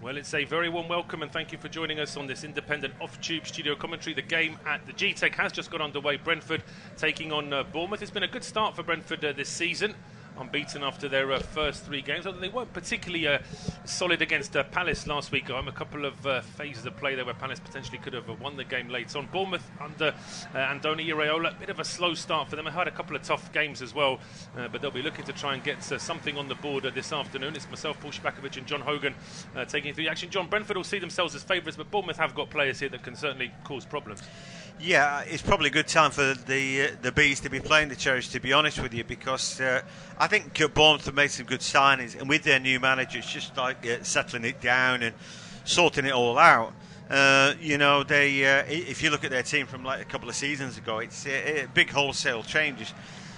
Well, it's a very warm welcome and thank you for joining us on this independent off-tube studio commentary. The game at the Gtech has just got underway. Brentford taking on Bournemouth. It's been a good start for Brentford this season. Unbeaten after their first 3 games, although they weren't particularly solid against Palace last week. A couple of phases of play there where Palace potentially could have won the game late on. Bournemouth under Andoni Iraola, a bit of a slow start for them. They had a couple of tough games as well, but they'll be looking to try and get something on the board this afternoon. It's myself, Paul Szczerbakowicz and John Hogan taking you through the action. John, Brentford will see themselves as favourites, but Bournemouth have got players here that can certainly cause problems. Yeah, it's probably a good time for the Bees to be playing the Cherries, to be honest with you, because I think Bournemouth have made some good signings, and with their new manager, it's just like settling it down and sorting it all out. If you look at their team from like a couple of seasons ago, it's big wholesale changes.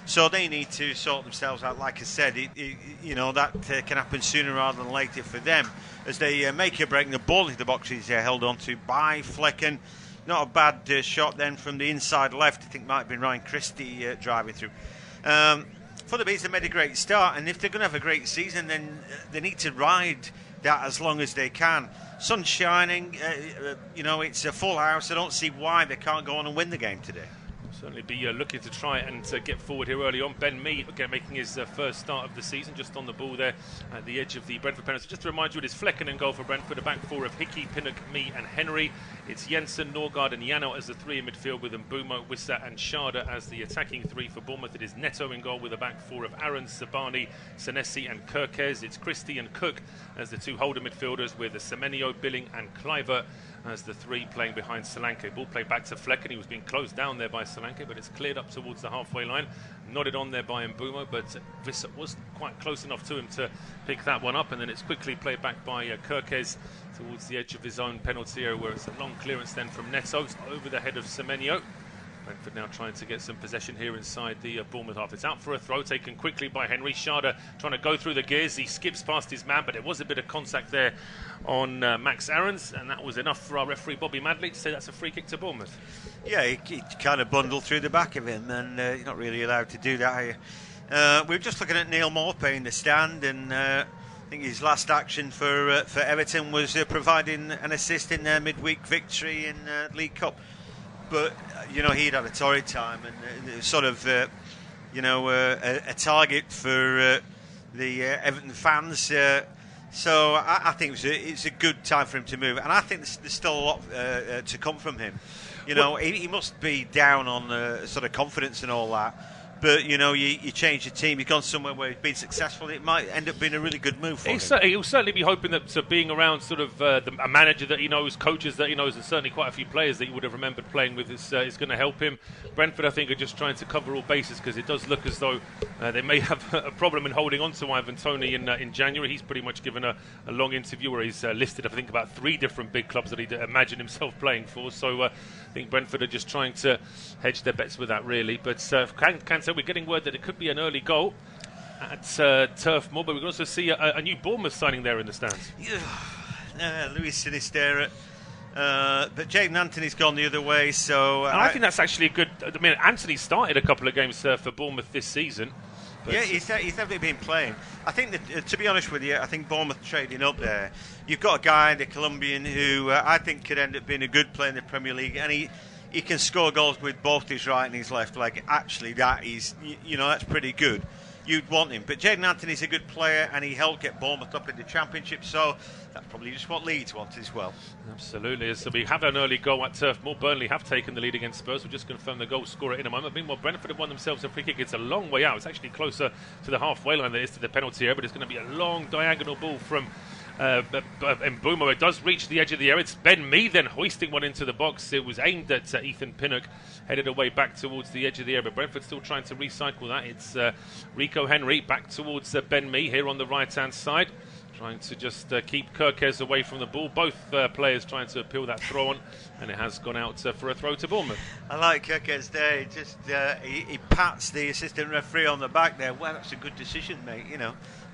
So they need to sort themselves out. Like I said, that can happen sooner rather than later for them, as they make a break. And the ball into the box is held on to by Flekken. Not a bad shot then from the inside left. I think might have been Ryan Christie driving through. For the Bees, they made a great start, and if they're going to have a great season, then they need to ride that as long as they can. Sun's shining, it's a full house. I don't see why they can't go on and win the game today. Certainly be looking to try and get forward here early on. Ben Mee, again, making his first start of the season, just on the ball there at the edge of the Brentford penalty. Just to remind you, it is Flekken in goal for Brentford, a back four of Hickey, Pinnock, Mee and Henry. It's Jensen, Norgard and Yano as the 3 in midfield, with Mbeumo, Wissa and Schade as the attacking 3 for Bournemouth. It is Neto in goal with a back 4 of Aaron, Sabani, Senesi and Kirkes. It's Christie and Cook as the 2 holder midfielders, with Semenyo, Billing and Kluivert as the 3 playing behind Solanke. Ball played back to Flekken. He was being closed down there by Solanke, but it's cleared up towards the halfway line. Nodded on there by Mbeumo, but Wissa was quite close enough to him to pick that one up, and then it's quickly played back by Kirkes towards the edge of his own penalty area, where it's a long clearance then from Neto over the head of Semenyo. Brentford now trying to get some possession here inside the Bournemouth half. It's out for a throw, taken quickly by Henry. Schade trying to go through the gears. He skips past his man, but there was a bit of contact there on Max Aarons, and that was enough for our referee Bobby Madley to say that's a free kick to Bournemouth. Yeah, he kind of bundled through the back of him, and you're not really allowed to do that, are you? We were just looking at Neil Maupay in the stand, and I think his last action for Everton was providing an assist in their midweek victory in League Cup. But he'd had a torrid time, and it was sort of a target for the Everton fans. So I think it's a good time for him to move, and I think there's still a lot to come from him. He must be down on sort of confidence and all that. But you change your team. You've gone somewhere where he's been successful. It might end up being a really good move for him. He'll certainly be hoping that being around sort of a manager that he knows, coaches that he knows, and certainly quite a few players that he would have remembered playing with is going to help him. Brentford, I think, are just trying to cover all bases, because it does look as though they may have a problem in holding on to Ivan Toney in January. He's pretty much given a long interview where he's listed, I think, about 3 different big clubs that he'd imagine himself playing for. So I think Brentford are just trying to hedge their bets with that, really. But can say we're getting word that it could be an early goal at Turf Moor, but we can also see a new Bournemouth signing there in the stands. Luis Sinisterra. But Jaden Anthony's gone the other way, so... I think that's actually a good... I mean, Anthony started a couple of games for Bournemouth this season. Yeah, he's definitely been playing. I think that, to be honest with you, I think Bournemouth trading up there. You've got a guy, the Colombian, who I think could end up being a good player in the Premier League, and he can score goals with both his right and his left leg. Actually, that is, that's pretty good. You'd want him. But Jaden Anthony's a good player, and he helped get Bournemouth up in the Championship, so that's probably just what Leeds want as well. Absolutely. So we have an early goal at Turf Moor. Burnley have taken the lead against Spurs. We'll just confirm the goal scorer in a moment. Meanwhile, Brentford have won themselves a free kick. It's a long way out. It's actually closer to the halfway line than it is to the penalty area, but it's going to be a long diagonal ball from Mbeumo. It does reach the edge of the area. It's Ben Mee then hoisting one into the box. It was aimed at Ethan Pinnock, headed away back towards the edge of the area, but Brentford still trying to recycle that. It's Rico Henry back towards Ben Mee here on the right hand side, trying to just keep Kirkes away from the ball. Both players trying to appeal that throw on, and it has gone out for a throw to Bournemouth. I like Kirkes there. Just he pats the assistant referee on the back there. Well, that's a good decision, mate.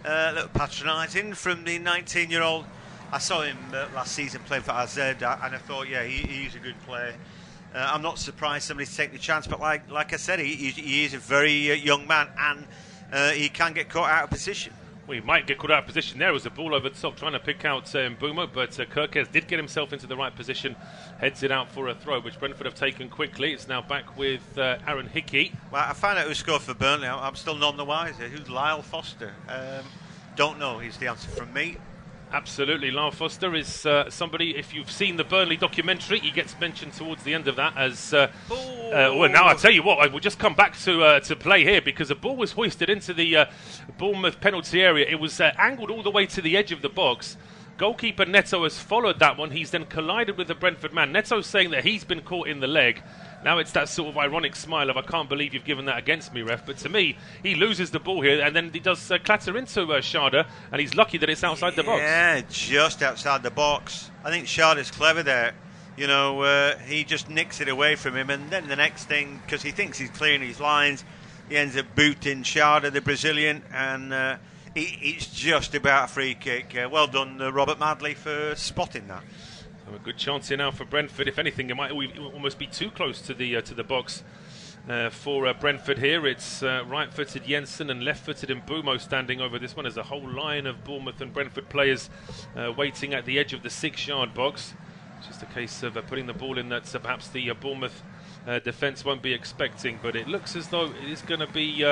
A little patronising from the 19-year-old. I saw him last season playing for AZ, and I thought, yeah, he's a good player. I'm not surprised somebody's taking the chance, but like I said, he is a very young man, and he can get caught out of position. We might get caught out of position there. It was a ball over the top trying to pick out Mbeumo, but Kerkez did get himself into the right position, heads it out for a throw, which Brentford have taken quickly. It's now back with Aaron Hickey. Well, I found out who scored for Burnley. I'm still none the wiser. Who's Lyle Foster? Don't know. He's the answer from me. Absolutely, Lyle Foster is somebody, if you've seen the Burnley documentary, he gets mentioned towards the end of that as... well, now I'll tell you what, I will just come back to play here, because the ball was hoisted into the Bournemouth penalty area. It was angled all the way to the edge of the box. Goalkeeper Neto has followed that one. He's then collided with the Brentford man. Neto's saying that he's been caught in the leg. Now it's that sort of ironic smile of, I can't believe you've given that against me, ref. But to me, he loses the ball here, and then he does clatter into Schade, and he's lucky that it's outside the box. Yeah, just outside the box. I think Schade's clever there. You know, he just nicks it away from him, and then the next thing, because he thinks he's clearing his lines, he ends up booting Schade, the Brazilian, and it's just about a free kick. Well done, Robert Madley, for spotting that. So a good chance here now for Brentford. If anything, it might almost be too close to the box for Brentford here. It's right-footed Jensen and left-footed Mbeumo standing over this one. There's a whole line of Bournemouth and Brentford players waiting at the edge of the 6-yard box. Just a case of putting the ball in that perhaps the Bournemouth defence won't be expecting. But it looks as though it is going to be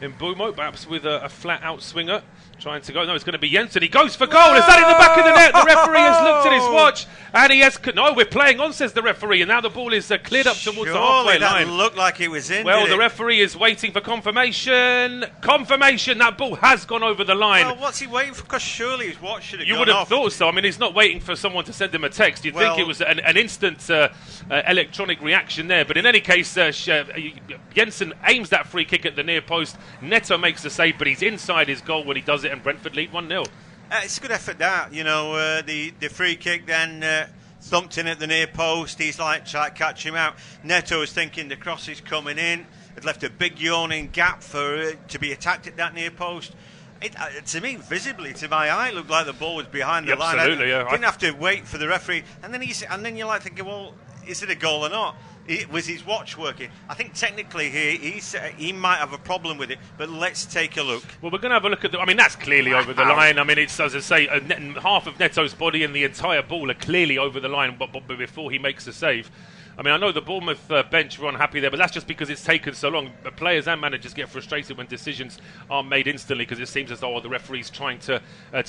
Mbeumo, perhaps with a flat-out swinger. Trying to go. No, it's going to be Jensen. He goes for goal. Is that in the back of the net? The referee has looked at his watch and he has... No, we're playing on, says the referee. And now the ball is cleared up towards the halfway line. That looked like it was in. Well, the referee is waiting for confirmation. Confirmation. That ball has gone over the line. Well, what's he waiting for? Because surely his watch should have gone off. You would have thought so. I mean, he's not waiting for someone to send him a text. You'd think it was an instant electronic reaction there. But in any case, Jensen aims that free kick at the near post. Neto makes the save, but he's inside his goal when he does it, and Brentford lead 1-0. It's a good effort, that. You know, the free kick then thumped in at the near post. He's like trying to catch him out. Neto is thinking the cross is coming in. It left a big yawning gap for to be attacked at that near post. To me, visibly, to my eye, it looked like the ball was behind the line. Absolutely, yeah. Didn't have to wait for the referee. And then you're like thinking, well, is it a goal or not? Was his watch working? I think technically he might have a problem with it, but let's take a look. Well, we're going to have a look at I mean, that's clearly over the line. I mean, it's, as I say, half of Neto's body and the entire ball are clearly over the line but before he makes the save. I mean, I know the Bournemouth bench were unhappy there, but that's just because it's taken so long. But players and managers get frustrated when decisions aren't made instantly because it seems as though the referee's trying to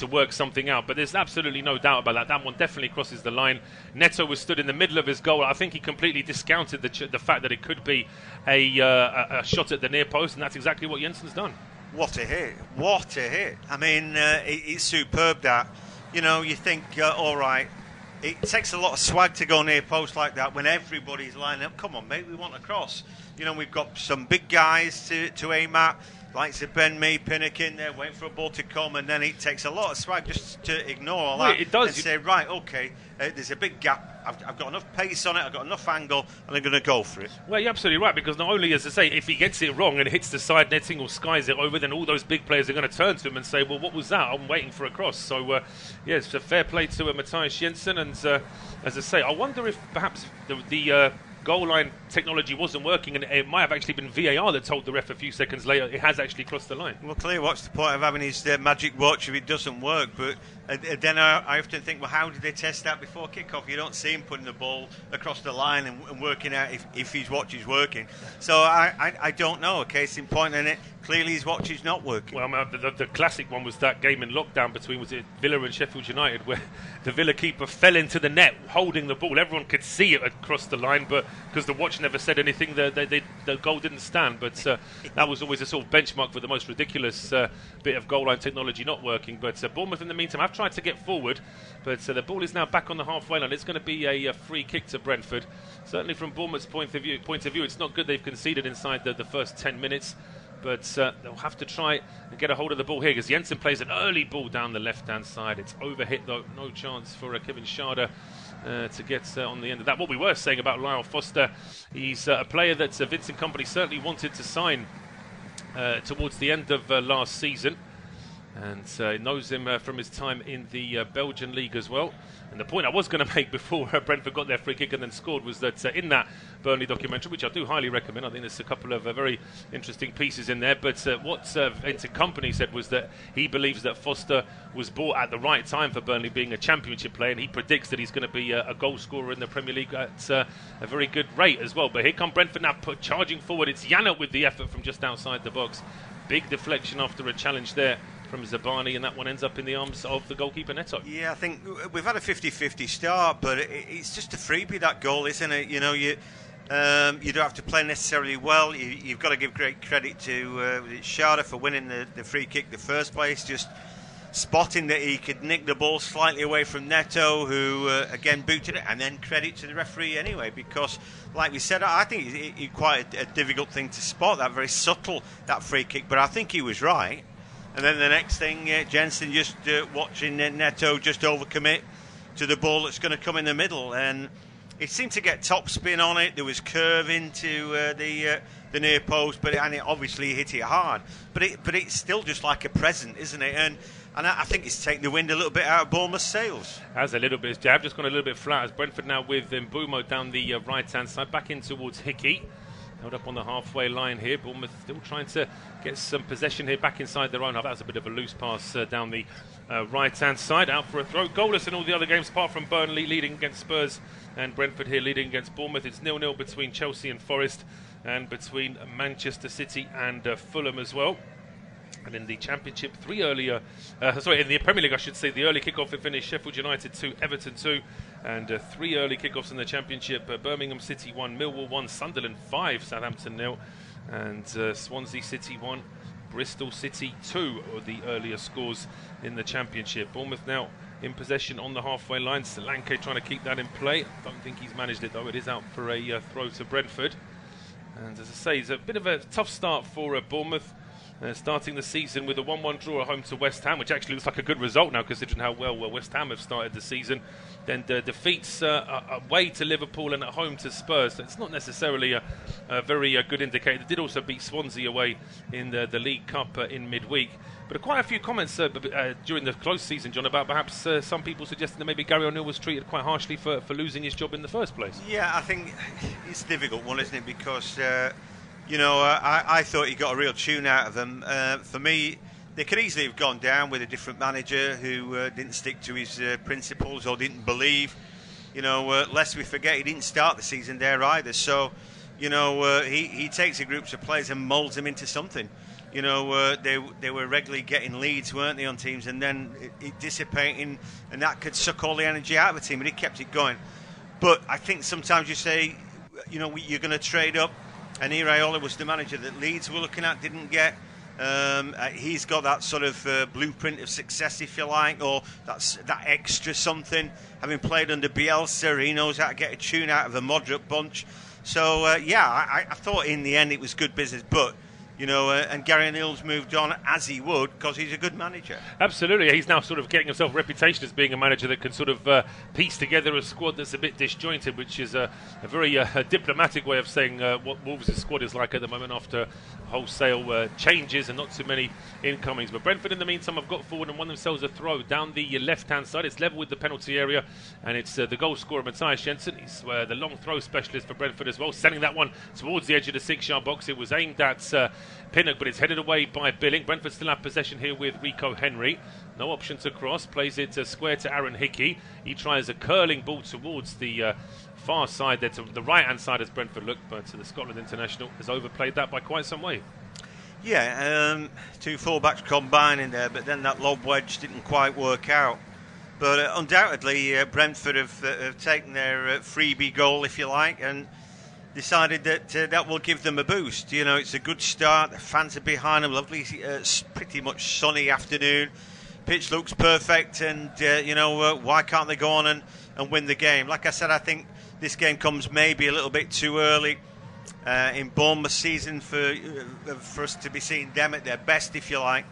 work something out. But there's absolutely no doubt about that. That one definitely crosses the line. Neto was stood in the middle of his goal. I think he completely discounted the fact that it could be a shot at the near post, and that's exactly what Jensen's done. What a hit. What a hit. I mean, it's superb, that. You know, you think, all right, it takes a lot of swag to go near post like that when everybody's lining up. Come on, mate, we want a cross. You know, we've got some big guys to aim at, like Ben Mee, Pinnock in there, waiting for a ball to come, and then it takes a lot of swag just to ignore all that. It does. And say, right, okay, there's a big gap. I've got enough pace on it, I've got enough angle, and I'm going to go for it. Well, you're absolutely right, because not only, as I say, if he gets it wrong and hits the side netting or skies it over, then all those big players are going to turn to him and say, well, what was that? I'm waiting for a cross. So, it's a fair play to Mathias Jensen, and as I say, I wonder if perhaps the goal line technology wasn't working, and it might have actually been VAR that told the ref a few seconds later it has actually crossed the line. Well, clearly, what's the point of having his magic watch if it doesn't work? But then I often think, well, how did they test that before kickoff? You don't see him putting the ball across the line and working out if his watch is working. So I don't know. A case in point in it, clearly his watch is not working. Well, the classic one was that game in lockdown between, was it Villa and Sheffield United, where the Villa keeper fell into the net holding the ball. Everyone could see it across the line, but because the watch never said anything, the goal didn't stand. But that was always a sort of benchmark for the most ridiculous bit of goal line technology not working. But Bournemouth, in the meantime, have tried to get forward, but the ball is now back on the halfway line. It's going to be a free kick to Brentford. Certainly from Bournemouth's point of view, it's not good they've conceded inside the first 10 minutes. But they'll have to try and get a hold of the ball here, because Jensen plays an early ball down the left-hand side. It's overhit, though. No chance for Kevin Schade to get on the end of that. What we were saying about Lyle Foster, he's a player that Vincent Kompany certainly wanted to sign towards the end of last season. and knows him from his time in the Belgian league as well. And the point I was going to make before Brentford got their free kick and then scored was that in that Burnley documentary, which I do highly recommend, I think there's a couple of very interesting pieces in there, but what Vincent Kompany said was that he believes that Foster was bought at the right time for Burnley, being a championship player, and he predicts that he's going to be a goal scorer in the Premier League at a very good rate as well. But here come Brentford now charging forward. It's Janelt with the effort from just outside the box. Big deflection after a challenge there from Zabani, and that one ends up in the arms of the goalkeeper Neto. Yeah, I think we've had a 50-50 start, but it's just a freebie, that goal, isn't it? You know, you don't have to play necessarily well. You've got to give great credit to Schade for winning the free kick in the first place, just spotting that he could nick the ball slightly away from Neto, who again booted it, and then credit to the referee anyway, because like we said, I think it's quite a difficult thing to spot, that very subtle, that free kick, but I think he was right. And then the next thing, Jensen just watching Neto just overcommit to the ball that's going to come in the middle, and it seemed to get top spin on it. There was curve into the near post, and it obviously hit it hard. But it's still just like a present, isn't it? And I think it's taken the wind a little bit out of Bournemouth's sails. As a little bit, jab just gone a little bit flat as Brentford now with Mbeumo down the right-hand side, back in towards Hickey. Held up on the halfway line here. Bournemouth still trying to get some possession here back inside their own half. That was a bit of a loose pass down the right-hand side. Out for a throw. Goalless in all the other games apart from Burnley leading against Spurs and Brentford here leading against Bournemouth. It's 0-0 between Chelsea and Forest and between Manchester City and Fulham as well. And in the Championship, in the Premier League, I should say, the early kickoff it finished Sheffield United 2, Everton 2, and 3 early kickoffs in the Championship. Birmingham City 1, Millwall 1, Sunderland 5, Southampton 0, and Swansea City 1, Bristol City 2 are the earlier scores in the Championship. Bournemouth now in possession on the halfway line. Solanke trying to keep that in play. Don't think he's managed it though. It is out for a throw to Brentford. And as I say, it's a bit of a tough start for Bournemouth. Starting the season with a 1-1 draw at home to West Ham, which actually looks like a good result now considering how well West Ham have started the season. Then defeats away to Liverpool and at home to Spurs. So it's not necessarily a very good indicator. They did also beat Swansea away in the League Cup in midweek. But quite a few comments during the close season, John, about perhaps some people suggesting that maybe Gary O'Neill was treated quite harshly for losing his job in the first place. Yeah, I think it's a difficult one, isn't it? Because I thought he got a real tune out of them. For me, they could easily have gone down with a different manager who didn't stick to his principles or didn't believe. Lest we forget, he didn't start the season there either. So, he takes a group of players and moulds them into something. They were regularly getting leads, weren't they, on teams, and then it dissipating, and that could suck all the energy out of the team, and he kept it going. But I think sometimes you say, you're going to trade up. And Iraola was the manager that Leeds were looking at, didn't get. He's got that sort of blueprint of success, if you like, or that extra something. Having played under Bielsa, he knows how to get a tune out of a moderate bunch. So, I thought in the end it was good business. But, and Gary O'Neill's moved on as he would because he's a good manager. Absolutely. He's now sort of getting himself a reputation as being a manager that can sort of piece together a squad that's a bit disjointed, which is a very diplomatic way of saying what Wolves' squad is like at the moment after wholesale changes and not too many incomings. But Brentford, in the meantime, have got forward and won themselves a throw down the left-hand side. It's level with the penalty area, and it's the goal scorer, Mathias Jensen. He's the long throw specialist for Brentford as well, sending that one towards the edge of the 6-yard box. It was aimed at Pinnock, but it's headed away by Billing. Brentford still have possession here with Rico Henry. No option to cross. Plays it square to Aaron Hickey. He tries a curling ball towards the far side there, to the right-hand side as Brentford look, but the Scotland international has overplayed that by quite some way. Yeah, two fullbacks combining there, but then that lob wedge didn't quite work out. But undoubtedly, Brentford have taken their freebie goal, if you like, and decided that that will give them a boost. It's a good start. The fans are behind them. Lovely, pretty much sunny afternoon. Pitch looks perfect, and why can't they go on and win the game? Like I said, I think this game comes maybe a little bit too early in Bournemouth season for us to be seeing them at their best, if you like.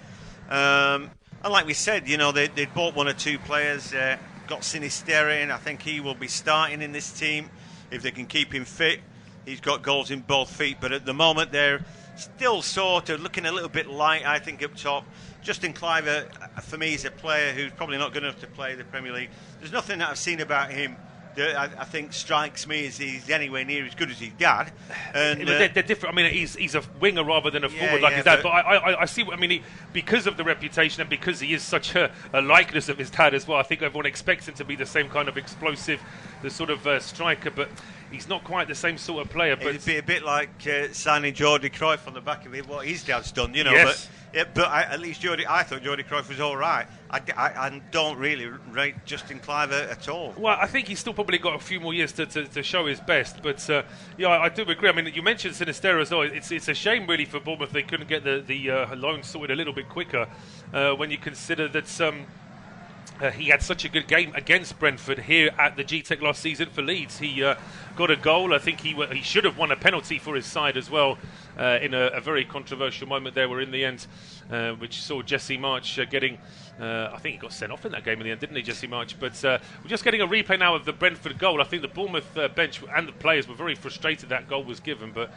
And like we said, they bought one or two players. Got Sinisterra in. I think he will be starting in this team if they can keep him fit. He's got goals in both feet, but at the moment they're still sort of looking a little bit light, I think, up top. Justin Cliver, for me, is a player who's probably not good enough to play the Premier League. There's nothing that I've seen about him that I think strikes me as he's anywhere near as good as his dad. And they're different. I mean, he's a winger rather than a forward like his dad. But I see what I mean. Because of the reputation and because he is such a likeness of his dad as well, I think everyone expects him to be the same kind of explosive, the sort of striker. But he's not quite the same sort of player. But it'd be a bit like signing Jordi Cruyff on the back of it, what his dad's done, you know. Yes. But at least I thought Jordi Cruyff was all right. I don't really rate Justin Cliver at all. Well, I think he's still probably got a few more years to show his best. But I do agree. I mean, you mentioned Sinisterra as well. It's a shame really for Bournemouth they couldn't get the loan sorted a little bit quicker when you consider that. He had such a good game against Brentford here at the Gtech last season for Leeds. He got a goal. I think he should have won a penalty for his side as well in a very controversial moment there where in the end, which saw Jesse March getting... I think he got sent off in that game in the end, didn't he, Jesse March? But we're just getting a replay now of the Brentford goal. I think the Bournemouth bench and the players were very frustrated that goal was given, but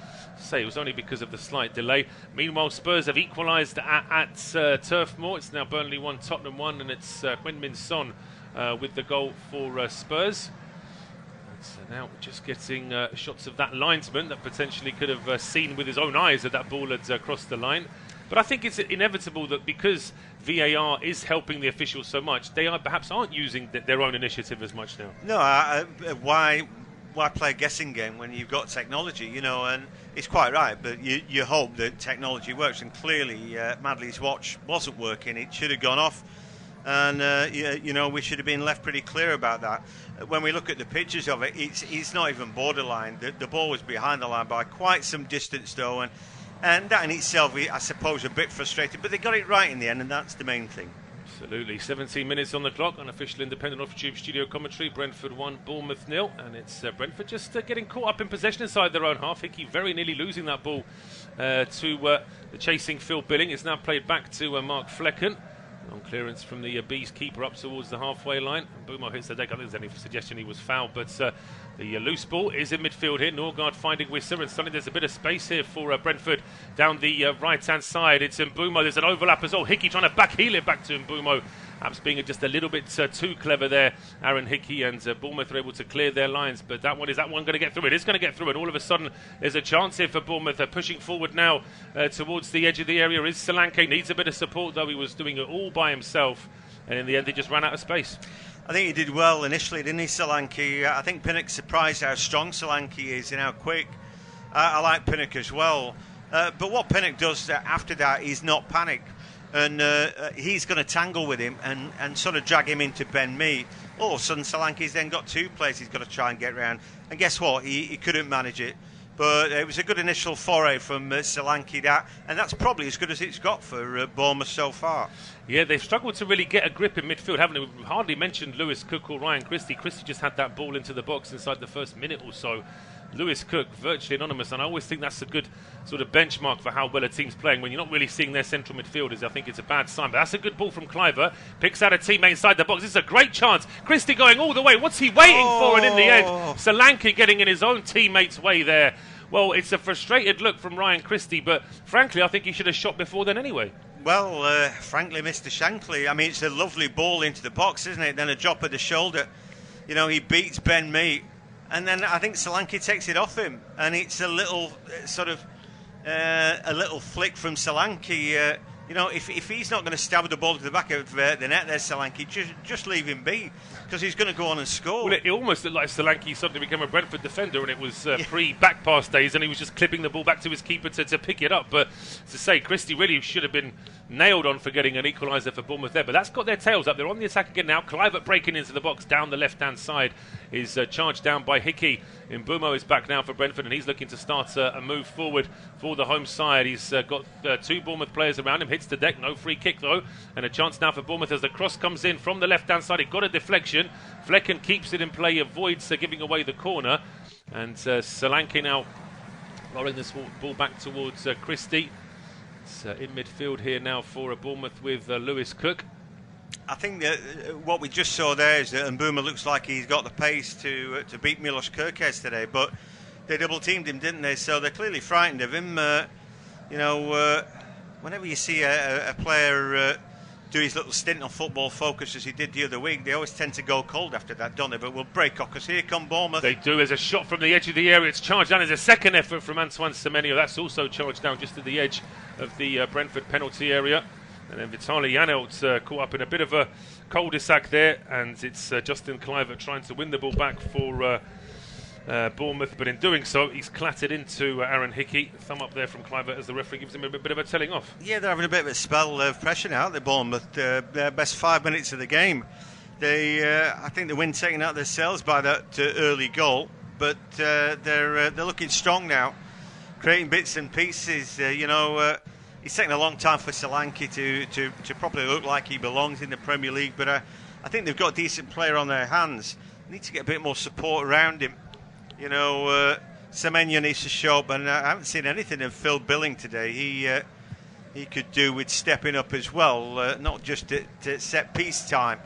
it was only because of the slight delay. Meanwhile, Spurs have equalised at Turf Moor. It's now Burnley 1, Tottenham 1, and it's Heung-min Son with the goal for Spurs. So now we're just getting shots of that linesman that potentially could have seen with his own eyes that ball had crossed the line. But I think it's inevitable that because VAR is helping the officials so much, they perhaps aren't using their own initiative as much now. No, why play a guessing game when you've got technology, you know? And it's quite right, but you hope that technology works. And clearly, Madley's watch wasn't working; it should have gone off. And we should have been left pretty clear about that. When we look at the pictures of it, it's not even borderline. The ball was behind the line by quite some distance, though, and that in itself, I suppose, a bit frustrating. But they got it right in the end, and that's the main thing. Absolutely. 17 minutes on the clock. Unofficial independent off-tube studio commentary. Brentford 1, Bournemouth 0. And it's Brentford just getting caught up in possession inside their own half. Hickey very nearly losing that ball to the chasing Phil Billing. It's now played back to Mark Flekken. On clearance from the Bees keeper up towards the halfway line. Boomo hits the deck. I don't think there's any suggestion he was fouled, but the loose ball is in midfield here. Norgard finding Wisser, and suddenly there's a bit of space here for Brentford down the right-hand side. It's Mbeumo. There's an overlap as well. Hickey trying to heel it back to Mbeumo. Perhaps being just a little bit too clever there, Aaron Hickey, and Bournemouth are able to clear their lines. But is that one going to get through? It is going to get through, and all of a sudden there's a chance here for Bournemouth. They're pushing forward now towards the edge of the area. Is Solanke, needs a bit of support, though. He was doing it all by himself, and in the end he just ran out of space. I think he did well initially, didn't he, Solanke? I think Pinnock surprised how strong Solanke is and how quick. I like Pinnock as well. But what Pinnock does after that is not panic. And he's going to tangle with him and sort of drag him into Ben Mee. All of a sudden, Solanke's then got two players he's got to try and get round. And guess what? He couldn't manage it. But it was a good initial foray from Solanke, and that's probably as good as it's got for Bournemouth so far. Yeah, they've struggled to really get a grip in midfield, haven't they? We've hardly mentioned Lewis Cook or Ryan Christie. Christie just had that ball into the box inside the first minute or so. Lewis Cook, virtually anonymous, and I always think that's a good sort of benchmark for how well a team's playing. When you're not really seeing their central midfielders, I think it's a bad sign. But that's a good ball from Cliver. Picks out a teammate inside the box. This is a great chance. Christie going all the way. What's he waiting for? And in the end, Solanke getting in his own teammate's way there. Well, it's a frustrated look from Ryan Christie, but frankly, I think he should have shot before then anyway. Well, frankly, Mr. Shankly, I mean, it's a lovely ball into the box, isn't it? Then a drop of the shoulder. You know, he beats Ben Mee. And then I think Solanke takes it off him, and it's a little a little flick from Solanke. If he's not going to stab the ball to the back of the net there, Solanke, just leave him be, because he's going to go on and score. Well, it almost looked like Solanke suddenly became a Brentford defender, and it was pre-back pass days, and he was just clipping the ball back to his keeper to pick it up. But to say, Christie really should have been nailed on for getting an equaliser for Bournemouth there. But that's got their tails up. They're on the attack again now. Clivert breaking into the box down the left-hand side is charged down by Hickey. Mbeumo is back now for Brentford, and he's looking to start a move forward for the home side. He's got two Bournemouth players around him. Hits the deck. No free kick, though. And a chance now for Bournemouth as the cross comes in from the left-hand side. It got a deflection. Flekken keeps it in play, avoids giving away the corner. And Solanke now rolling this ball back towards Christie. It's in midfield here now for Bournemouth with Lewis Cook. I think that what we just saw there is that Mbeumo looks like he's got the pace to beat Milos Kerkez today, but they double-teamed him, didn't they? So they're clearly frightened of him. whenever you see a player do his little stint on Football Focus as he did the other week, they always tend to go cold after that, don't they? But we'll break off because here come Bournemouth. They do. There's a shot from the edge of the area. It's charged down. There's a second effort from Antoine Semenyo. That's also charged down just at the edge of the Brentford penalty area. And then Vitaly Janelt caught up in a bit of a cul-de-sac there, and it's Justin Kluivert trying to win the ball back for Bournemouth, but in doing so, he's clattered into Aaron Hickey. Thumb up there from Kluivert as the referee gives him a bit of a telling off. Yeah, they're having a bit of a spell of pressure now at the Bournemouth. Their best 5 minutes of the game. I think the wind taken out of their sails by that early goal, but they're looking strong now, creating bits and pieces. It's taken a long time for Solanke to properly look like he belongs in the Premier League, but I think they've got a decent player on their hands. They need to get a bit more support around him. Semenyo needs to show up, and I haven't seen anything of Phil Billing today. He could do with stepping up as well, not just at set piece time.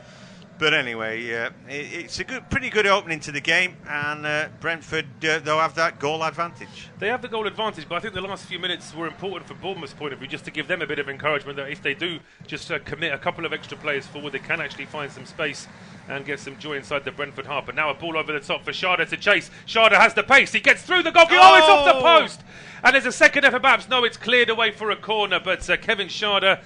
But anyway, it's a pretty good opening to the game, and Brentford, they'll have that goal advantage. They have the goal advantage, but I think the last few minutes were important for Bournemouth's point of view, just to give them a bit of encouragement that if they do just commit a couple of extra players forward, they can actually find some space and get some joy inside the Brentford half. But now a ball over the top for Schade to chase. Schade has the pace. He gets through the goalkeeper. Oh, it's off the post. And there's a second effort perhaps. No, it's cleared away for a corner. But Kevin Schade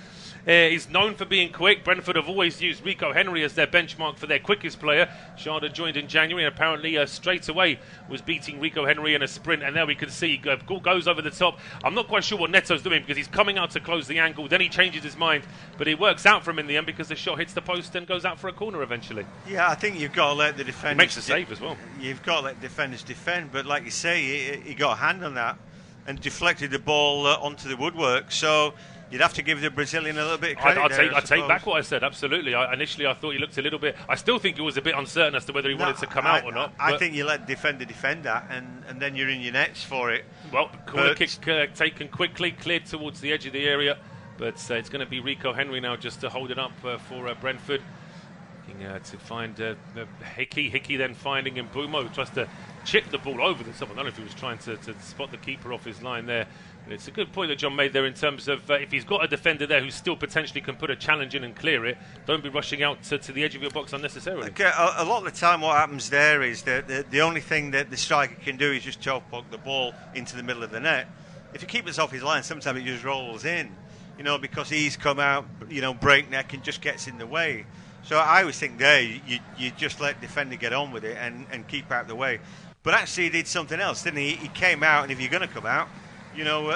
is known for being quick. Brentford have always used Rico Henry as their benchmark for their quickest player. Schade joined in January and apparently straight away was beating Rico Henry in a sprint, and there we can see goes over the top. I'm not quite sure what Neto's doing because he's coming out to close the angle, then he changes his mind, but it works out for him in the end because the shot hits the post and goes out for a corner eventually. Yeah, I think you've got to let the defenders... He makes a save as well. You've got to let defenders defend, but like you say, he got a hand on that and deflected the ball onto the woodwork, so... You'd have to give the Brazilian a little bit of credit. I'd take back what I said, absolutely. Initially, I thought he looked a little bit... I still think it was a bit uncertain as to whether he wanted to come out or not. I think you let the defender defend that, and then you're in your nets for it. Well, corner kick taken quickly, cleared towards the edge of the area, but it's going to be Rico Henry now just to hold it up for Brentford. Looking to find Hickey. Hickey then finding Mbeumo, who tries to chip the ball over the top. I don't know if he was trying to spot the keeper off his line there. But it's a good point that John made there in terms of if he's got a defender there who still potentially can put a challenge in and clear it, don't be rushing out to the edge of your box unnecessarily. Okay, a lot of the time what happens there is that the only thing that the striker can do is just choke poke the ball into the middle of the net. If you keep us off his line, sometimes it just rolls in, because he's come out, breakneck and just gets in the way. So I always think there, you just let the defender get on with it and keep out the way. But actually he did something else, didn't he? He came out, and if you're going to come out,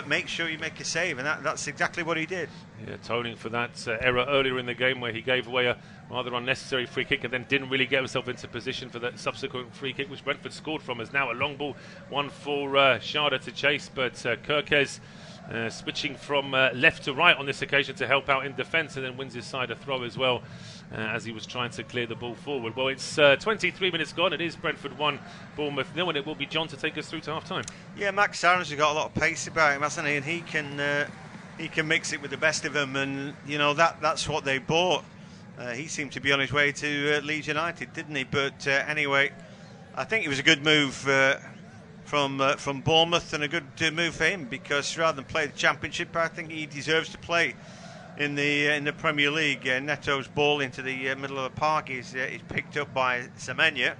make sure you make a save, and that's exactly what he did. Yeah, atoning for that error earlier in the game where he gave away a rather unnecessary free kick and then didn't really get himself into position for that subsequent free kick, which Brentford scored from. Is now a long ball, one for Schade to chase, but Kerkez switching from left to right on this occasion to help out in defence, and then wins his side a throw as well as he was trying to clear the ball forward. Well, it's 23 minutes gone. It is Brentford 1, Bournemouth 0, and it will be John to take us through to half-time. Yeah, Max Sarans has got a lot of pace about him, hasn't he? And he can mix it with the best of them, and that's what they bought. He seemed to be on his way to Leeds United, didn't he? But anyway, I think it was a good move from Bournemouth, and a good move for him, because rather than play the Championship, I think he deserves to play in the Premier League. Neto's ball into the middle of the park is picked up by Semenyo,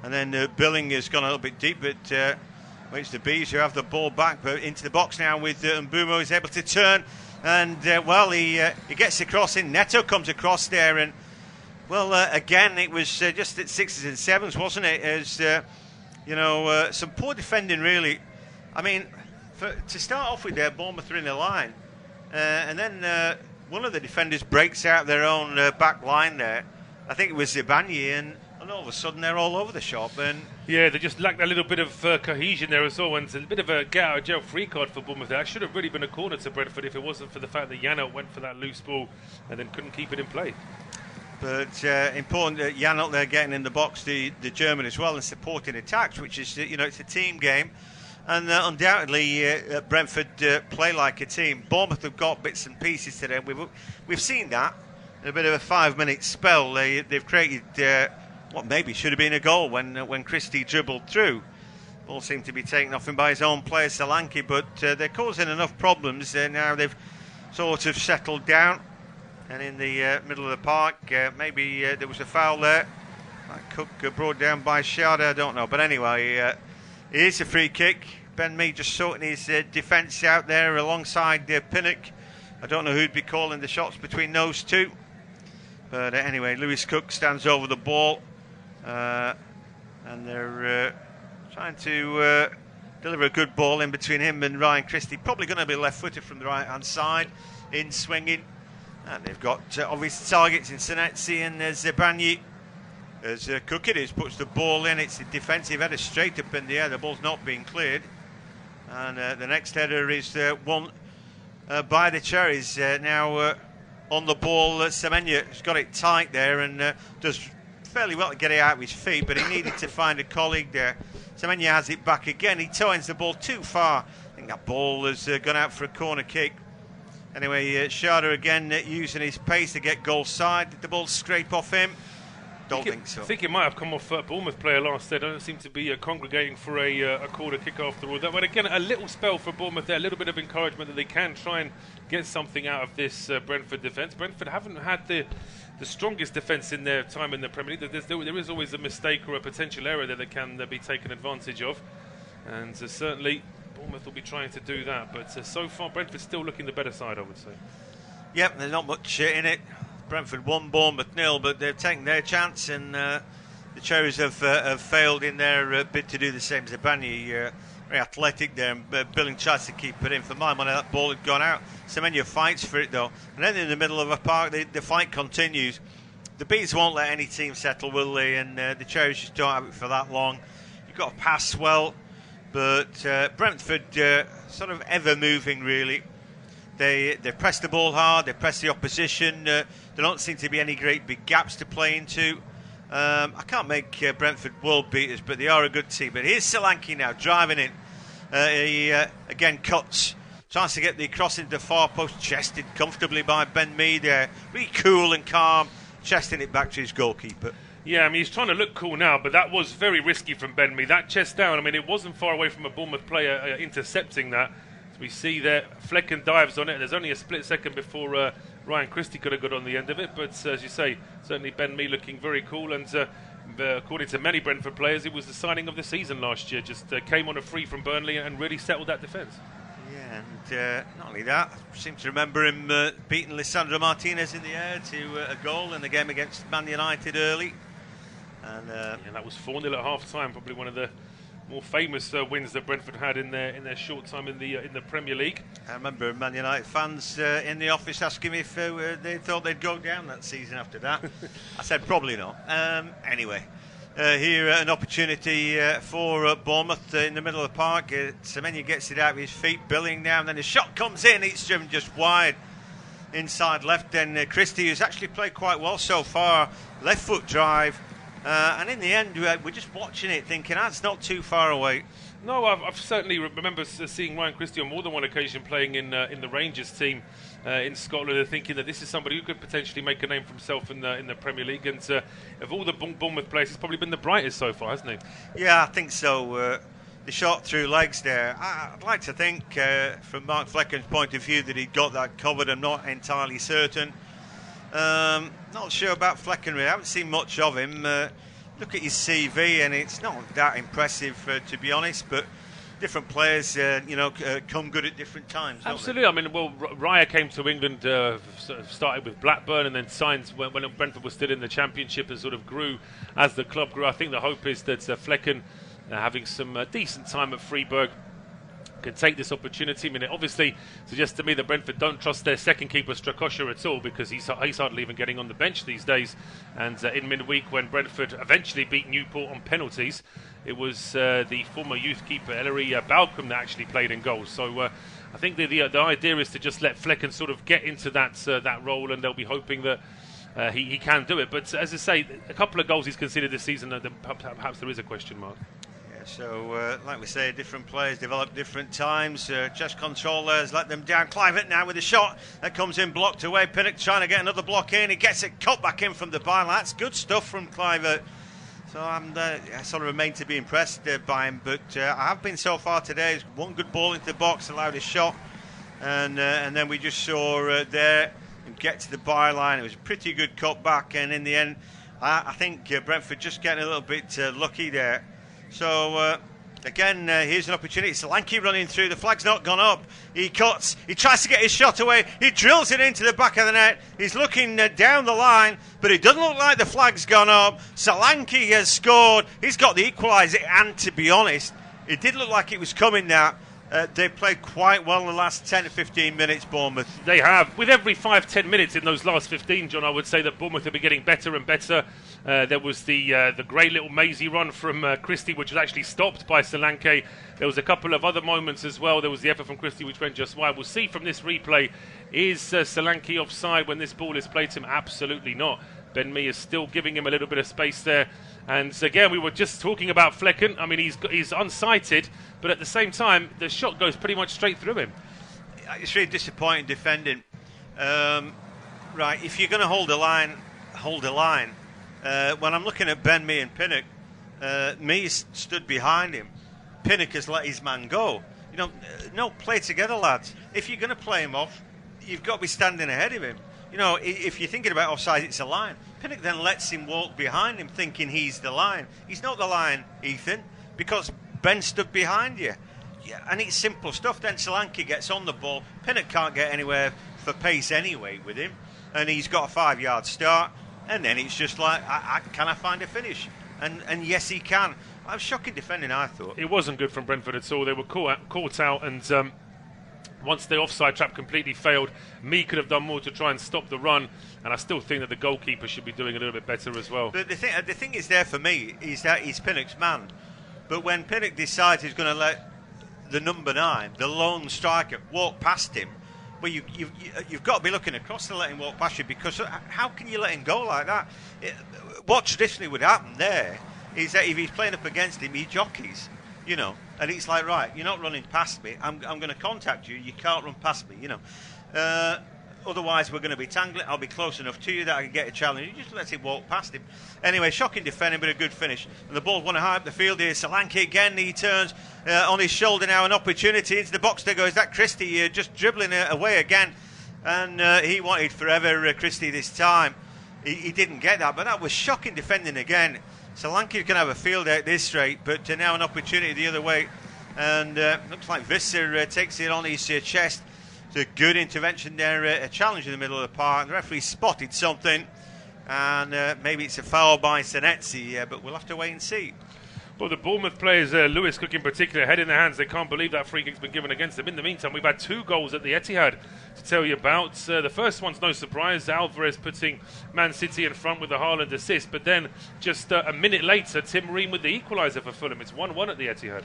and then Billing has gone a little bit deep, but it's the Bees who have the ball back, but into the box now with Mbeumo is able to turn, and he gets across in. Neto comes across there, and again it was just at 6s and 7s, wasn't it? As some poor defending, really. I mean, to start off with, Bournemouth are in the line, and then one of the defenders breaks out their own back line there. I think it was Zibanejad, and all of a sudden they're all over the shop. And yeah, they just lacked a little bit of cohesion there as well, and it's a bit of a get out of jail free card for Bournemouth. That should have really been a corner to Brentford if it wasn't for the fact that Janelt went for that loose ball and then couldn't keep it in play. But important that Janelt there getting in the box, the German as well, and supporting attacks, which is it's a team game, and undoubtedly Brentford play like a team. Bournemouth have got bits and pieces today. We've seen that in a bit of a 5-minute spell. They've created what maybe should have been a goal when Christie dribbled through, Ball seemed to be taken off him by his own player, Solanke, but they're causing enough problems. Now they've sort of settled down. And in the middle of the park, maybe there was a foul there. Cook brought down by Schade, I don't know. But anyway, it is a free kick. Ben Mee just sorting his defence out there alongside Pinnock. I don't know who'd be calling the shots between those two. But anyway, Lewis Cook stands over the ball. And they're trying to deliver a good ball in between him and Ryan Christie. Probably going to be left-footed from the right-hand side, in swinging. And they've got obvious targets in Senesi and Zebanyi. As Cook it is, puts the ball in. It's a defensive header straight up in the air. The ball's not being cleared. And the next header is won by the Cherries. Now on the ball, Semenya has got it tight there and does fairly well to get it out of his feet, but he needed to find a colleague there. Semenya has it back again. He turns the ball too far. I think that ball has gone out for a corner kick. Anyway, Schade again using his pace to get goal side. Did the ball scrape off him? Don't think so. I think it might have come off a Bournemouth player last. They don't seem to be congregating for a corner kick after all that. But again, a little spell for Bournemouth there, a little bit of encouragement that they can try and get something out of this Brentford defence. Brentford haven't had the strongest defence in their time in the Premier League. There is always a mistake or a potential error there that can be taken advantage of. And certainly Bournemouth will be trying to do that. But so far, Brentford's still looking the better side, I would say. Yep, there's not much in it. Brentford 1, Bournemouth 0, but they've taken their chance, and the Cherries have failed in their bid to do the same. Zebanyi very athletic there, and Billing tries to keep it in. For my money, that ball had gone out. Semenya fights for it though, and then in the middle of a park, the fight continues. The Bees won't let any team settle, will they? And the Cherries just don't have it for that long. You've got to pass well, but Brentford sort of ever moving really. They press the ball hard, they press the opposition. There don't seem to be any great big gaps to play into. I can't make Brentford world beaters, but they are a good team. But here's Solanke now, driving in. He again cuts, tries to get the cross into the far post, chested comfortably by Ben Mee there. Really cool and calm, chesting it back to his goalkeeper. Yeah, I mean, he's trying to look cool now, but that was very risky from Ben Mee. That chest down, I mean, it wasn't far away from a Bournemouth player intercepting that. We see there, Flekken dives on it. There's only a split second before Ryan Christie could have got on the end of it. But as you say, certainly Ben Mee looking very cool. And according to many Brentford players, it was the signing of the season last year. Just came on a free from Burnley and really settled that defence. Yeah, and not only that, I seem to remember him beating Lisandro Martinez in the air to a goal in the game against Man United early. And that was 4-0 at half-time, probably one of the more famous wins that Brentford had in their short time in the Premier League. I remember Man United fans in the office asking me if they thought they'd go down that season after that. I said probably not. Anyway, here an opportunity for Bournemouth in the middle of the park. Semenya gets it out of his feet, Billing down, then the shot comes in. It's driven just wide inside left. Then Christie, who's actually played quite well so far, left foot drive. And in the end, we're just watching it thinking, it's not too far away. No, I've certainly remember seeing Ryan Christie on more than one occasion playing in the Rangers team in Scotland, and thinking that this is somebody who could potentially make a name for himself in the Premier League. And of all the Bournemouth players, he's probably been the brightest so far, hasn't he? Yeah, I think so. The shot through legs there. I'd like to think, from Mark Flecken's point of view, that he'd got that covered. I'm not entirely certain. Not sure about Flekken really. I haven't seen much of him. Look at his CV and it's not that impressive to be honest, but different players come good at different times. Absolutely. I mean, well, Raya came to England, started with Blackburn and then signed when Brentford was still in the Championship and sort of grew as the club grew. I think the hope is that Flekken, having some decent time at Freiburg, can take this opportunity. I mean, it obviously suggests to me that Brentford don't trust their second keeper Szczerbakowicz at all, because he's hardly even getting on the bench these days. And in midweek, when Brentford eventually beat Newport on penalties, it was the former youth keeper Ellery Balcom that actually played in goals. So I think the idea is to just let Flekken sort of get into that role, and they'll be hoping that he can do it. But as I say, a couple of goals he's considered this season, perhaps there is a question mark. So, like we say, different players develop different times. Chest control has let them down. Clivett now with a shot that comes in, blocked away. Pinnock trying to get another block in. He gets it cut back in from the byline. That's good stuff from Clivett. So I sort of remain to be impressed by him, but I have been so far today. One good ball into the box, allowed a shot, and then we just saw there and get to the byline. It was a pretty good cut back, and in the end, I think Brentford just getting a little bit lucky there. So again, here's an opportunity. Solanke running through. The flag's not gone up. He cuts. He tries to get his shot away. He drills it into the back of the net. He's looking down the line, but it doesn't look like the flag's gone up. Solanke has scored. He's got the equaliser, and to be honest, it did look like it was coming now. They played quite well in the last 10 to 15 minutes, Bournemouth. They have. With every 5-10 minutes in those last 15, John, I would say that Bournemouth have been getting better and better. There was the great little mazy run from Christie, which was actually stopped by Solanke. There was a couple of other moments as well. There was the effort from Christie, which went just wide. We'll see from this replay, is Solanke offside when this ball is played to him? Absolutely not. Ben Mee is still giving him a little bit of space there. And again, we were just talking about Flekken. I mean, he's unsighted, but at the same time, the shot goes pretty much straight through him. It's really disappointing defending. Right, if you're going to hold a line, hold a line. When I'm looking at Ben Mee and Pinnock, Mee stood behind him. Pinnock has let his man go. You know, no, play together, lads. If you're going to play him off, you've got to be standing ahead of him. You know, if you're thinking about offside, it's a line. Pinnock then lets him walk behind him, thinking he's the line. He's not the line, Ethan, because Ben stood behind you. Yeah, and it's simple stuff. Then Solanke gets on the ball. Pinnock can't get anywhere for pace anyway with him, and he's got a 5-yard start. And then it's just like, can I find a finish? And yes, he can. I was shocking defending, I thought. It wasn't good from Brentford at all. They were caught out, and once the offside trap completely failed, Mee could have done more to try and stop the run, and I still think that the goalkeeper should be doing a little bit better as well. But the thing is there for me is that he's Pinnock's man. But when Pinnock decides he's going to let the number 9, the lone striker, walk past him, well, you've got to be looking across to let him walk past you, because how can you let him go like that? What traditionally would happen there is that if he's playing up against him, he jockeys, you know, and it's like, right, you're not running past me, I'm going to contact you, you can't run past me, you know. Otherwise, we're going to be tangling. I'll be close enough to you that I can get a challenge. You just let him walk past him. Anyway, shocking defending, but a good finish. And the ball's won high up the field here. Solanke again. He turns on his shoulder now. An opportunity into the box. There goes that Christie just dribbling away again. And he wanted forever Christie this time. He didn't get that, but that was shocking defending again. Solanke's going to have a field out this straight, but now an opportunity the other way. And looks like Visser takes it on his chest. It's a good intervention there, a challenge in the middle of the park. The referee spotted something, and maybe it's a foul by Senesi, but we'll have to wait and see. Well, the Bournemouth players, Lewis Cook in particular, head in their hands. They can't believe that free kick's been given against them. In the meantime, we've had 2 goals at the Etihad to tell you about. The first one's no surprise. Alvarez putting Man City in front with the Haaland assist, but then just a minute later, Tim Ream with the equaliser for Fulham. It's 1-1 at the Etihad.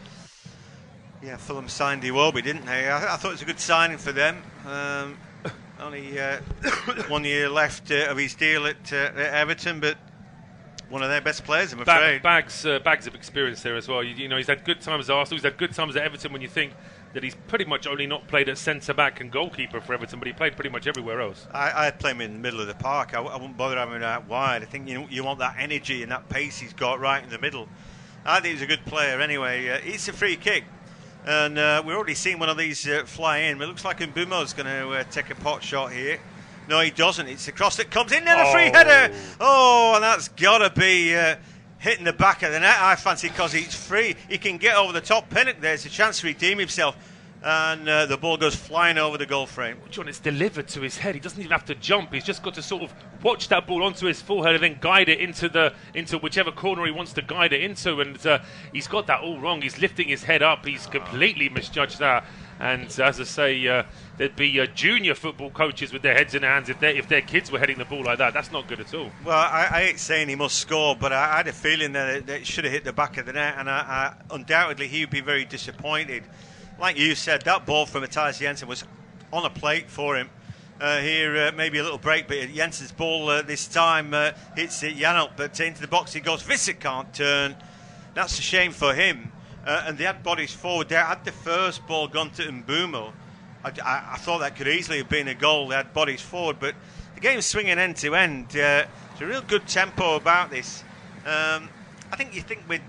Yeah, Fulham signed Iwobi, didn't they? I thought it was a good signing for them. Only 1 year left of his deal at Everton, but one of their best players, I'm afraid. Bags of experience there as well. You know, he's had good times at Arsenal, he's had good times at Everton when you think that he's pretty much only not played at centre-back and goalkeeper for Everton, but he played pretty much everywhere else. I'd play him in the middle of the park. I wouldn't bother having him out wide. I think you want that energy and that pace he's got right in the middle. I think he's a good player anyway. It's a free kick. And we've already seen one of these fly in. But it looks like Mbumo's going to take a pot shot here. No, he doesn't. It's a cross that comes in and a free header. Oh, and that's got to be hitting the back of the net, I fancy, because it's free. He can get over the top. Pinnock, there's a chance to redeem himself. And the ball goes flying over the goal frame. John, it's delivered to his head. He doesn't even have to jump. He's just got to sort of watch that ball onto his forehead and then guide it into whichever corner he wants to guide it into. And he's got that all wrong. He's lifting his head up. He's completely misjudged that. And as I say, there'd be junior football coaches with their heads in their hands if their kids were heading the ball like that. That's not good at all. Well, I hate saying he must score, but I had a feeling that it should have hit the back of the net, and undoubtedly he would be very disappointed. Like you said, that ball from Mathias Jensen was on a plate for him. Here, maybe a little break, but Jensen's ball this time hits Janelt, but into the box he goes. Visser can't turn. That's a shame for him. And they had bodies forward there. Had the first ball gone to Mbumo, I thought that could easily have been a goal. They had bodies forward, but the game's swinging end to end. It's a real good tempo about this. I think you think with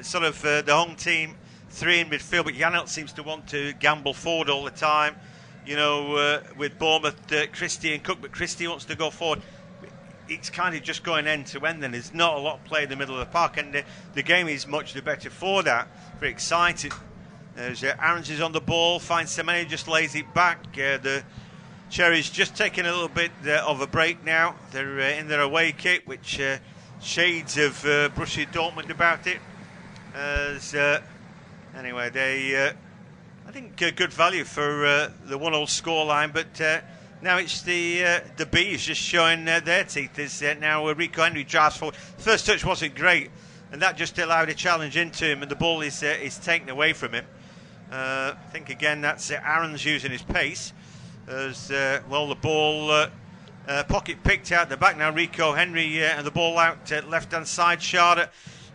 sort of the home team, 3 in midfield, but Janelt seems to want to gamble forward all the time. You know, with Bournemouth, Christie and Cook, but Christie wants to go forward. It's kind of just going end to end, and there's not a lot of play in the middle of the park, and the game is much the better for that. Very excited. There's Aarons is on the ball, finds Senesi, just lays it back. The Cherries just taking a little bit of a break now. They're in their away kit, which shades of Borussia Dortmund about it. Anyway, they I think good value for the 1-0 scoreline, but now it's the Bees just showing their teeth as now Rico Henry drives forward. First touch wasn't great, and that just allowed a challenge into him, and the ball is taken away from him. I think again that's Aarons using his pace as well. The ball pocket picked out the back now. Rico Henry and the ball out left hand side. Schade,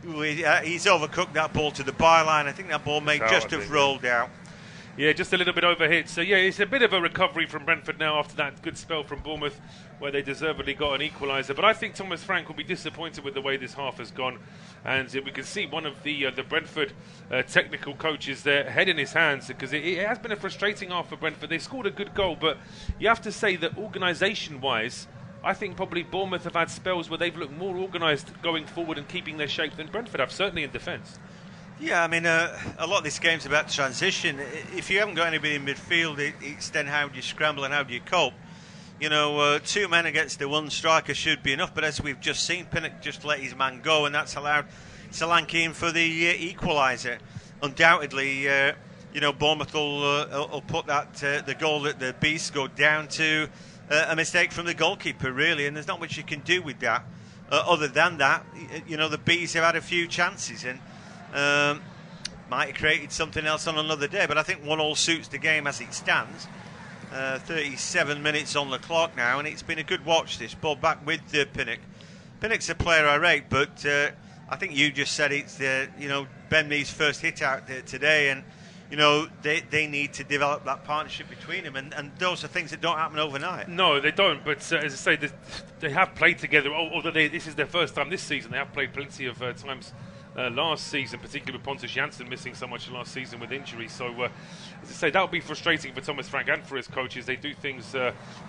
he's overcooked that ball to the byline. I think that ball may just have rolled out. Yeah, just a little bit overhit. So, yeah, it's a bit of a recovery from Brentford now after that good spell from Bournemouth where they deservedly got an equaliser. But I think Thomas Frank will be disappointed with the way this half has gone. And we can see one of the Brentford technical coaches there, head in his hands, because it has been a frustrating half for Brentford. They scored a good goal, but you have to say that organisation-wise, I think probably Bournemouth have had spells where they've looked more organised going forward and keeping their shape than Brentford have, certainly in defence. Yeah, I mean, a lot of this game's about transition. If you haven't got anybody in midfield, it's then how do you scramble and how do you cope? You know, 2 men against the 1 striker should be enough, but as we've just seen, Pinnock just let his man go, and that's allowed Solanke in for the equaliser. Undoubtedly, you know, Bournemouth will put that the goal that the Bees scored down to a mistake from the goalkeeper, really, and there's not much you can do with that. Other than that, you know, the Bees have had a few chances, and might have created something else on another day, but I think 1-1 suits the game as it stands. 37 minutes on the clock now, and it's been a good watch, this ball back with Pinnock. Pinnock's a player I rate, but I think you just said it's you know, Ben Mee's first hit out there today, and you know, they need to develop that partnership between them, and those are things that don't happen overnight. No, they don't, but as I say, they have played together, although this is their first time this season. They have played plenty of times last season, particularly with Pontus Janssen missing so much last season with injury. So, as I say, that would be frustrating for Thomas Frank and for his coaches. They do things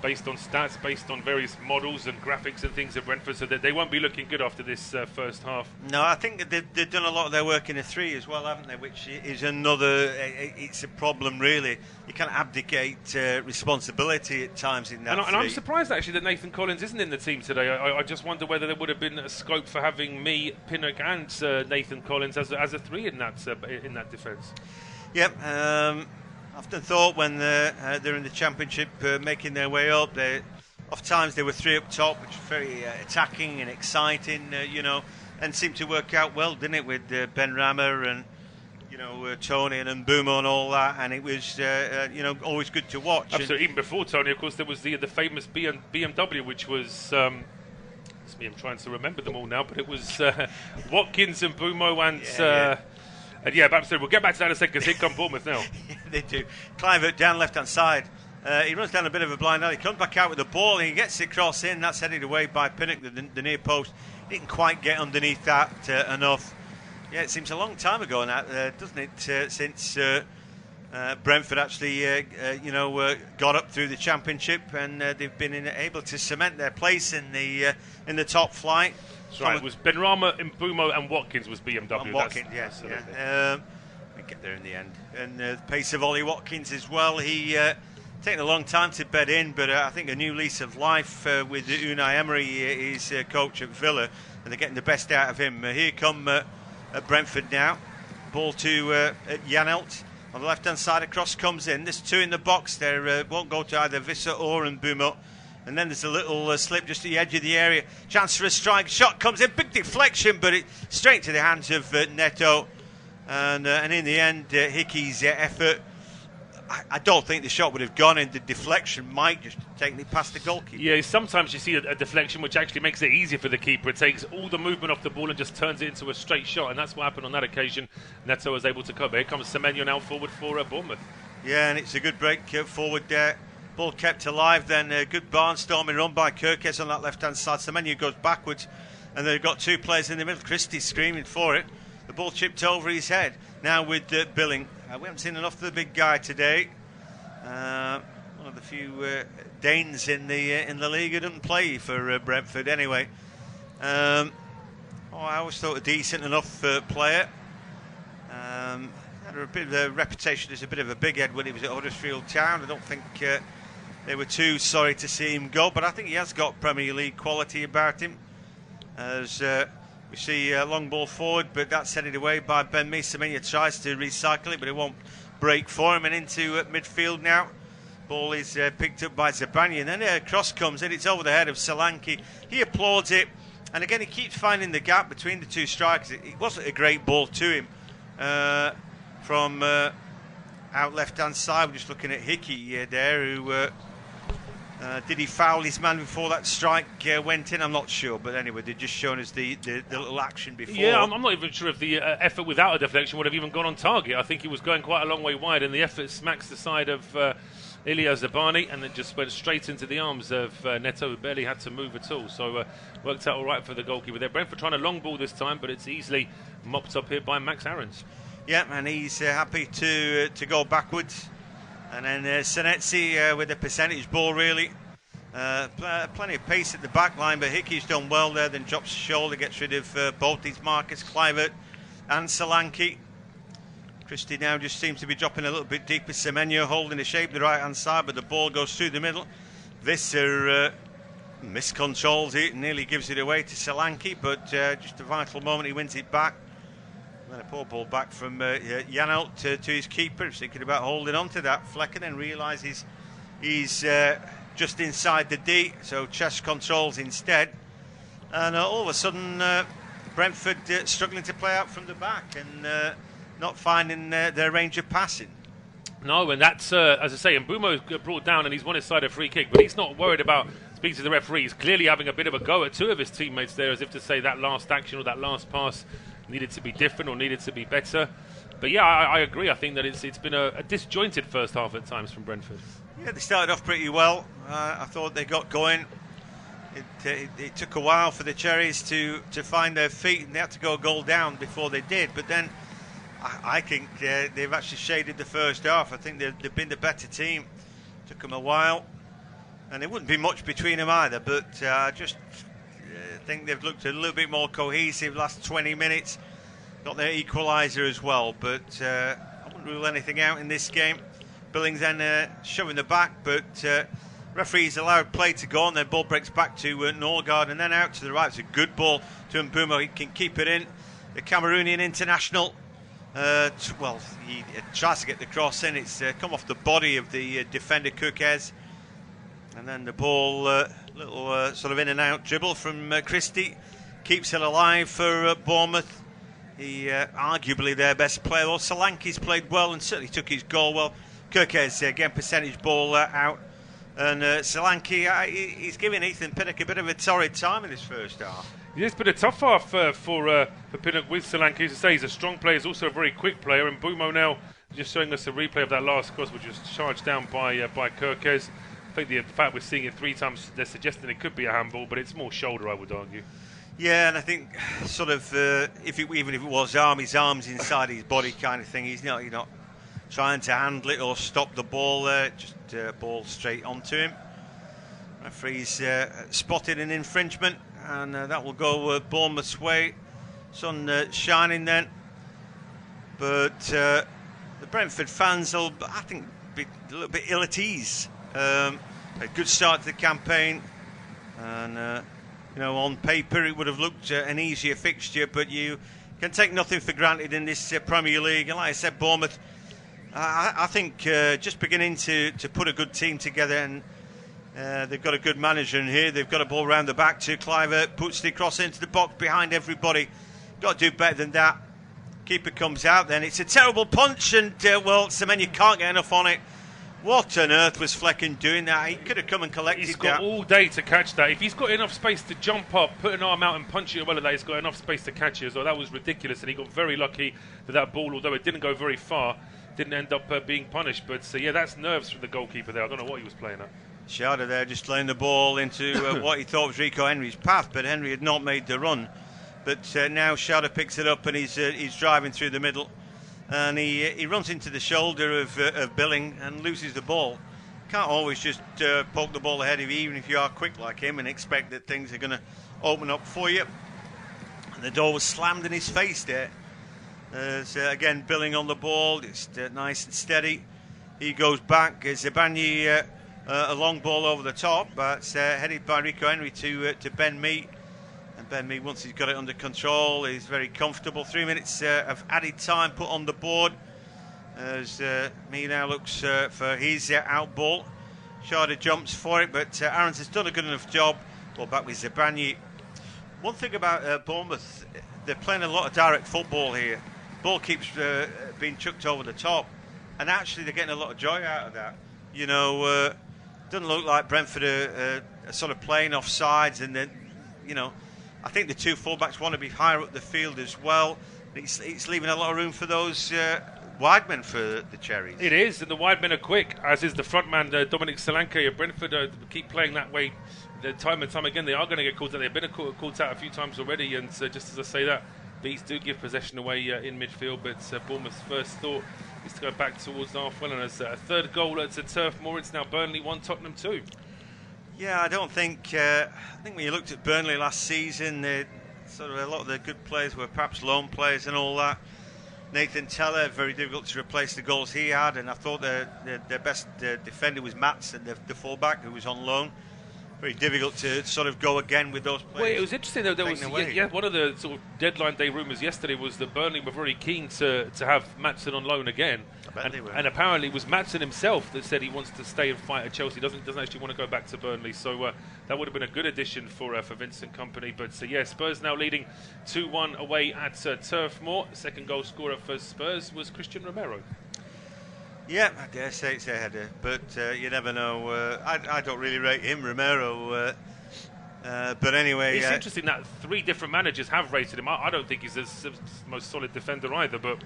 based on stats, based on various models and graphics and things at Brentford, so that they won't be looking good after this first half. No, I think they've done a lot of their work in a 3 as well, haven't they? Which is another. It's a problem, really. You can't abdicate responsibility at times in that. And I'm surprised actually that Nathan Collins isn't in the team today. I just wonder whether there would have been a scope for having me, Pinnock, and Nathan Collins as a 3 in that defence. Yep. Often thought when they're in the Championship making their way up, oft times they were 3 up top, which was very attacking and exciting, you know, and seemed to work out well, didn't it, with Ben Rama and, you know, Tony and Mbeumo and all that, and it was, you know, always good to watch. Absolutely. Even before Tony, of course, there was the famous BMW, which was... it's me, I'm trying to remember them all now, but it was Watkins and Mbeumo and... And yeah, we'll get back to that in a second because here come Bournemouth now. Yeah, they do. Clivert down left-hand side. He runs down a bit of a blind alley. He comes back out with the ball and he gets it cross in. That's headed away by Pinnock, the near post. He didn't quite get underneath that enough. Yeah, it seems a long time ago now, doesn't it? Since Brentford actually, you know, got up through the Championship, and they've been able to cement their place in the top flight. That's right. It was Benrahma, Mbeumo and Watkins was BMW. And Watkins, yes. Yeah. We get there in the end. And the pace of Ollie Watkins as well. He taken a long time to bed in, but I think a new lease of life with Unai Emery, his coach at Villa, and they're getting the best out of him. Here come Brentford now. Ball to Janelt. On the left-hand side, a cross comes in. There's 2 in the box there. Won't go to either Visser or Mbeumo. And then there's a little slip just at the edge of the area. Chance for a strike. Shot comes in. Big deflection, but it straight to the hands of Neto. And in the end, Hickey's effort. I don't think the shot would have gone in. The deflection might just take it past the goalkeeper. Yeah, sometimes you see a deflection which actually makes it easier for the keeper. It takes all the movement off the ball and just turns it into a straight shot. And that's what happened on that occasion. Neto was able to cover. Here comes Semenyo now forward for Bournemouth. Yeah, and it's a good break forward there. Ball kept alive then. Good barnstorming run by Kirkes on that left-hand side. Semenyo goes backwards and they've got two players in the middle. Christie's screaming for it. The ball chipped over his head. Now with Billing. We haven't seen enough of the big guy today. One of the few Danes in the league who didn't play for Brentford anyway. I always thought a decent enough player. Had a bit of a reputation as a bit of a big head when he was at Huddersfield Town. I don't think they were too sorry to see him go, but I think he has got Premier League quality about him. As we see a long ball forward, but that's headed away by Ben Mee. Semenya tries to recycle it, but it won't break for him, and into midfield now. Ball is picked up by Zabania, and then a cross comes in. It's over the head of Solanke. He applauds it, and again he keeps finding the gap between the two strikers. It wasn't a great ball to him from out left-hand side. We're just looking at Hickey there, who did he foul his man before that strike went in? I'm not sure, but anyway, they're just showing us the little action before. Yeah, I'm not even sure if the effort without a deflection would have even gone on target. I think he was going quite a long way wide, and the effort smacks the side of Ilya Zabani, and then just went straight into the arms of Neto, who barely had to move at all. So worked out all right for the goalkeeper there. Brentford trying a long ball this time, but it's easily mopped up here by Max Aarons. Yeah, and he's happy to go backwards. And then Senesi with a percentage ball, really. Plenty of pace at the back line, but Hickey's done well there, then drops the shoulder, gets rid of both these markers, Kluivert and Solanke. Christie now just seems to be dropping a little bit deeper. Semenya holding the shape the right-hand side, but the ball goes through the middle. Visser miscontrols it and nearly gives it away to Solanke, but just a vital moment, he wins it back. Then a poor ball back from Janelt to his keeper. He's thinking about holding on to that. Flekken then realises he's just inside the D, so chest controls instead. And all of a sudden, Brentford struggling to play out from the back and not finding their range of passing. No, and that's, as I say, and Mbumo's brought down and he's won his side a free kick, but he's not worried about speaking to the referee. He's clearly having a bit of a go at two of his teammates there, as if to say that last action or that last pass needed to be different or needed to be better. But yeah, I agree. I think that it's been a disjointed first half at times from Brentford. Yeah, they started off pretty well. I thought they got going. It took a while for the Cherries to find their feet, and they had to go a goal down before they did. But then I think they've actually shaded the first half. I think they've been the better team. Took them a while, and there wouldn't be much between them either. But I just think they've looked a little bit more cohesive last 20 minutes. Got their equaliser as well, but I wouldn't rule anything out in this game. Billings then shoving the back, but referees allowed play to go on. Then ball breaks back to Norgard, and then out to the right. It's a good ball to Mbumo. He can keep it in. The Cameroonian international, he tries to get the cross in. It's come off the body of the defender Kukez, and then the ball, little sort of in and out dribble from Christie, keeps it alive for Bournemouth. He arguably their best player. Well, Solanke's played well and certainly took his goal well. Kukez again, percentage ball out, and Solanke, he's giving Ethan Pinnock a bit of a torrid time in this first half. Yeah, it's been a tough half for Pinnock with Solanke. As I say, he's a strong player, he's also a very quick player, and Mbumo now just showing us a replay of that last cross, which was charged down by Kukez. I think the fact we're seeing it 3 times, they're suggesting it could be a handball, but it's more shoulder, I would argue. Yeah, and I think sort of even if it was his arms inside his body kind of thing, he's not trying to handle it or stop the ball there, just ball straight onto him. Referee's spotted an infringement, and that will go Bournemouth's way. Sun shining then, but the Brentford fans will, I think, be a little bit ill at ease. A good start to the campaign, and on paper it would have looked an easier fixture, but you can take nothing for granted in this Premier League. And like I said, Bournemouth, I think just beginning to put a good team together, and they've got a good manager in here. They've got a ball round the back to Kluivert, puts the cross into the box behind everybody. Got to do better than that. Keeper comes out, then it's a terrible punch, and Semenya can't get enough on it. What on earth was Flekken doing that? He could have come and collected that. He's got all day to catch that. If he's got enough space to jump up, put an arm out and punch it well at that, he's got enough space to catch it as well. That was ridiculous, and he got very lucky that ball, although it didn't go very far, didn't end up being punished. But yeah, that's nerves from the goalkeeper there. I don't know what he was playing at. Schade there just laying the ball into what he thought was Rico Henry's path, but Henry had not made the run. But now Schade picks it up and he's driving through the middle, and he runs into the shoulder of Billing and loses the ball. Can't always just poke the ball ahead of you, even if you are quick like him, and expect that things are going to open up for you. And the door was slammed in his face there. Again, Billing on the ball, just nice and steady. He goes back. Zebani, a long ball over the top, but headed by Rico Henry to Ben Mee. And Ben Mee, once he's got it under control, is very comfortable. 3 minutes of added time put on the board as Mee now looks for his out ball. Schade jumps for it, but Aarons has done a good enough job. Ball back with Zebani. One thing about Bournemouth, they're playing a lot of direct football here. Ball keeps being chucked over the top, and actually they're getting a lot of joy out of that. You know, doesn't look like Brentford are sort of playing off sides, and then, you know, I think the two fullbacks want to be higher up the field as well. It's leaving a lot of room for those wide men for the Cherries. It is, and the wide men are quick, as is the front man, Dominic Solanke of Brentford. Keep playing that way time and time again. They are going to get caught out. They've been caught out a few times already, and just as I say that, Beats do give possession away in midfield, but Bournemouth's first thought is to go back towards Arthwell, and as a third goal at Turf Moor, it's now Burnley 1, Tottenham 2. Yeah, I don't think. I think when you looked at Burnley last season, sort of a lot of the good players were perhaps loan players and all that. Nathan Teller, very difficult to replace the goals he had, and I thought their best defender was Matson, the fullback, who was on loan. Very difficult to sort of go again with those players. Well, it was interesting though. There was one of the sort of deadline day rumours yesterday was that Burnley were very keen to have Matson on loan again. I bet they were. And apparently it was Matson himself that said he wants to stay and fight at Chelsea. Doesn't actually want to go back to Burnley. So that would have been a good addition for Vincent Kompany. But yeah, Spurs now leading 2-1 away at Turf Moor. Second goal scorer for Spurs was Christian Romero. Yeah, I dare say it's a header, but you never know. I don't really rate him, Romero. But anyway... It's interesting that 3 different managers have rated him. I don't think he's the most solid defender either, but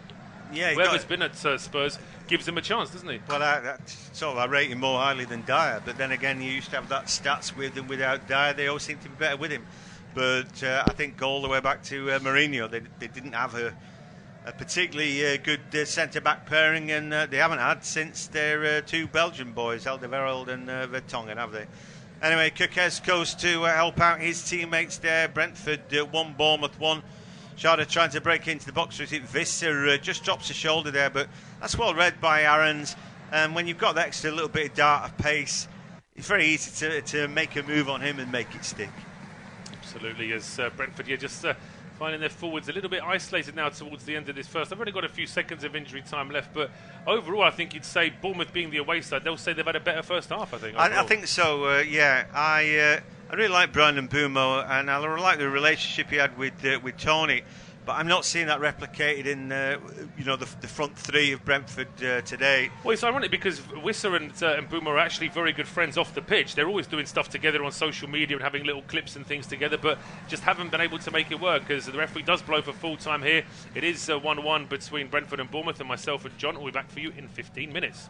yeah, whoever's been at Spurs gives him a chance, doesn't he? Well, I rate him more highly than Dyer, but then again, you used to have that stats with and without Dyer. They always seem to be better with him. But I think go all the way back to Mourinho. They didn't have a particularly good centre-back pairing, and they haven't had since their 2 Belgian boys, Alderweireld and Vertonghen, have they? Anyway, Kukes goes to help out his teammates there. Brentford 1, Bournemouth 1. Schade trying to break into the box. Visser just drops the shoulder there, but that's well read by Aarons. And when you've got that extra little bit of dart of pace, it's very easy to make a move on him and make it stick. Absolutely, as Brentford just finding their forwards a little bit isolated now towards the end of this first. They've only got a few seconds of injury time left, but overall I think you'd say Bournemouth being the away side, they'll say they've had a better first half, I think. I think so, yeah. I really like Brandon Bumo, and I like the relationship he had with Tony, but I'm not seeing that replicated in the front 3 of Brentford today. Well, it's ironic because Visser and Bumo are actually very good friends off the pitch. They're always doing stuff together on social media and having little clips and things together, but just haven't been able to make it work because the referee does blow for full time here. It is 1-1 between Brentford and Bournemouth, and myself and John will be back for you in 15 minutes.